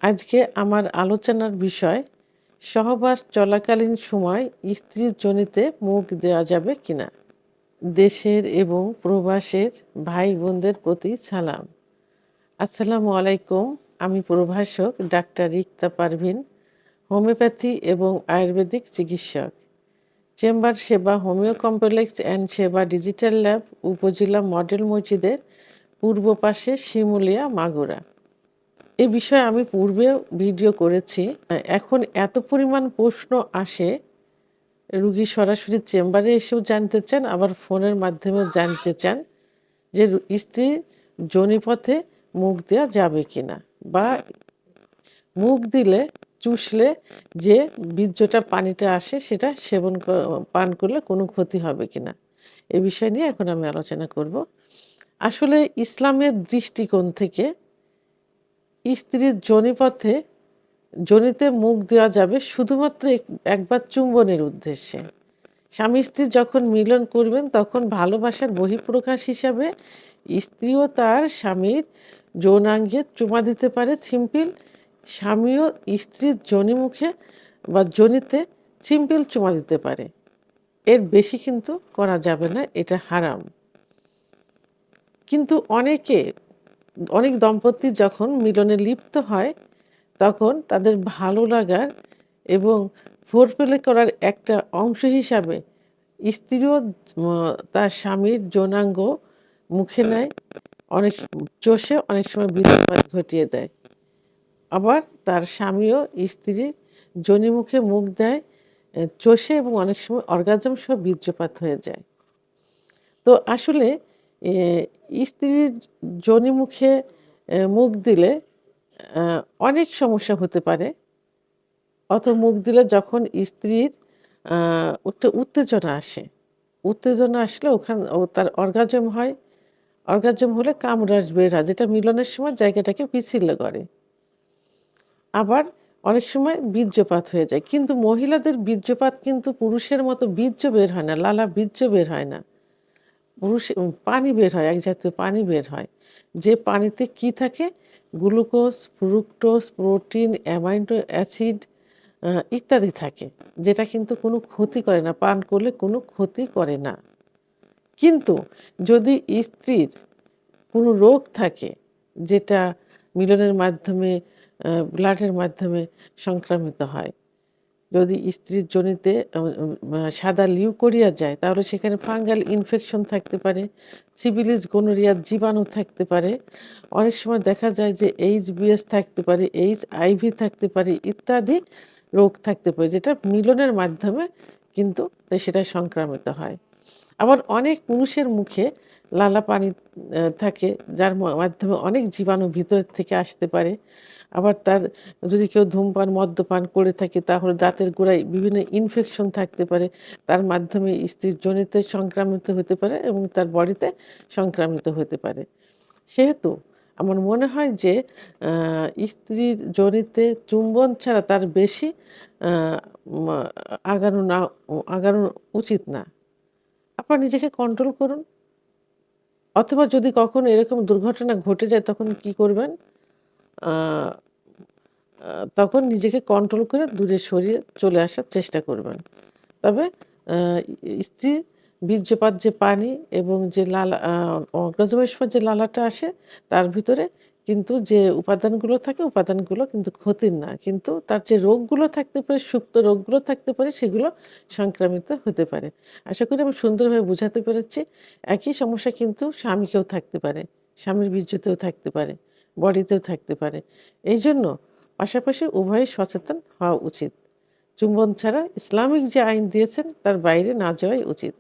আজকে আমার আলোচনার বিষয় সহবাস চলাকালীন সময় স্ত্রীর যোনিতে মুখ দেওয়া যাবে কিনা। দেশের এবং প্রবাসের ভাই বোনদের প্রতি সালাম। আসসালামু আলাইকুম। আমি প্রভাষক ডাক্তার রিক্তা পারভিন, হোমিওপ্যাথি এবং আয়ুর্বেদিক চিকিৎসক। চেম্বার সেবা হোমিও কমপ্লেক্স অ্যান্ড সেবা ডিজিটাল ল্যাব, উপজেলা মডেল মসজিদের পূর্ব পাশে, শিমুলিয়া, মাগুরা। এ বিষয়ে আমি পূর্বেও ভিডিও করেছি। এখন এত পরিমাণ প্রশ্ন আসে, রুগী সরাসরি চেম্বারে এসেও জানতে চান, আবার ফোনের মাধ্যমেও জানতে চান যে স্ত্রীর যোনিপথে মুখ দেওয়া যাবে কিনা, বা মুখ দিলে চুষলে যে বীর্যটা পানিটা আসে সেটা পান করলে কোনো ক্ষতি হবে কিনা। এ বিষয় নিয়ে এখন আমি আলোচনা করব। আসলে ইসলামের দৃষ্টিকোণ থেকে স্ত্রীর যোনিতে মুখ দেওয়া যাবে শুধুমাত্র একবার চুম্বনের উদ্দেশ্যে। স্বামী স্ত্রী যখন মিলন করবেন তখন ভালোবাসার বহিঃপ্রকাশ হিসাবে স্ত্রীও তার স্বামীর যৌনাঙ্গে চুমা দিতে পারে সিম্পল, স্বামীও স্ত্রীর যোনিমুখে বা যোনিতে সিম্পল চুমা দিতে পারে। এর বেশি কিন্তু করা যাবে না, এটা হারাম। কিন্তু অনেক দম্পতি যখন মিলনে লিপ্ত হয় তখন তাদের ভালো লাগার এবং ফোরপ্লে করার একটা অংশ হিসাবে স্ত্রীও তার স্বামীর যৌনাঙ্গ মুখে নেয়, অনেক চষে অনেক সময় বীর্যপাত ঘটিয়ে দেয়। আবার তার স্বামীও স্ত্রীর যোনিমুখে মুখ দেয়, চষে, এবং অনেক সময় অর্গাজম সহ বীর্যপাত হয়ে যায়। তো আসলে স্ত্রীর যোনিমুখে মুখ দিলে অনেক সমস্যা হতে পারে। মুখ দিলে যখন স্ত্রীর একটা উত্তেজনা আসলে তার অর্গাজম হয়। অর্গাজম হলে কামরাস বের হয়, যেটা মিলনের সময় জায়গাটাকে পিচ্ছিল করে। আবার অনেক সময় বীর্যপাত হয়ে যায়। কিন্তু মহিলাদের বীর্যপাত কিন্তু পুরুষের মতো বীর্য বের হয় না, লালা বীর্য বের হয় না। পানি বের হয়, এক জাতীয় পানি বের হয়। যে পানিতে কি থাকে? Glucose, fructose, protein, amino acid ইত্যাদি থাকে, যেটা কিন্তু কোনো ক্ষতি করে না, পান করলে কোনো ক্ষতি করে না। কিন্তু যদি স্ত্রীর কোনো রোগ থাকে, যেটা মিলনের মাধ্যমে ব্লাডের মাধ্যমে সংক্রামিত হয়, যদি স্ত্রীর যোনিতে সাদা লিউকোরিয়া যায়, তাহলে সেখানে ফাঙ্গাল ইনফেকশন থাকতে পারে, সিফিলিস, গোনোরিয়ার জীবাণু থাকতে পারে। অনেক সময় দেখা যায় যে এইচবিএস থাকতে পারে, এইচআইভি থাকতে পারে, ইত্যাদি রোগ থাকতে পারে, যেটা মিলনের মাধ্যমে কিন্তু সেটা সংক্রামিত হয়। আবার অনেক পুরুষের মুখে লালা পানি থাকে, যার মাধ্যমে অনেক জীবাণু ভিতর থেকে আসতে পারে। আবার যদি কেউ ধূমপান, মদ্যপান করে থাকে, তাহলে দাঁতের গোড়ায় বিভিন্ন ইনফেকশন থাকতে পারে, তার মাধ্যমে স্ত্রীর যোনিতে সংক্রামিত হতে পারে এবং তার বডিতে সংক্রামিত হতে পারে। সেহেতু আমার মনে হয় যে স্ত্রীর যোনিতে চুম্বন ছাড়া তার বেশি আগানো উচিত না। আপনারা নিজেকে কন্ট্রোল করুন। অথবা যদি কখনো এরকম দুর্ঘটনা ঘটে যায়, তখন কি করবেন? আ তখন নিজেকে কন্ট্রোল করে দূরে সরিয়ে চলে আসার চেষ্টা করবেন। তবে আ স্ত্রীর বীর্যপাত যে পানি এবং যে লালা অর্গাজমের সময় যে লালাটা আসে, তার ভিতরে কিন্তু যে উপাদানগুলো কিন্তু ক্ষতির না। কিন্তু তার যে রোগগুলো থাকতে পারে, সুপ্ত রোগগুলো থাকতে পারে, সেগুলো সংক্রামিত হতে পারে। আশা করি আমি সুন্দরভাবে বুঝাতে পেরেছি। একই সমস্যা কিন্তু স্বামীকেও থাকতে পারে। স্বামীর বীর্যতেও থাকতে পারে, বডিতেও থাকতে পারে। এইজন্য পাশাপাশি উভয়ই সচেতন হওয়া উচিত। চুম্বন ছাড়া ইসলামিক যে আইন দিয়েছেন তার বাইরে না যাওয়াই উচিত।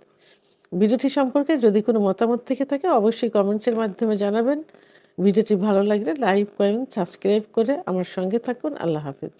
ভিডিওটি সম্পর্কে যদি কোনো মতামত থেকে থাকে, অবশ্যই কমেন্টসের মাধ্যমে জানাবেন। ভিডিওটি ভালো লাগলে লাইক, কমেন্ট, সাবস্ক্রাইব করে আমার সঙ্গে থাকুন। আল্লাহ হাফেজ।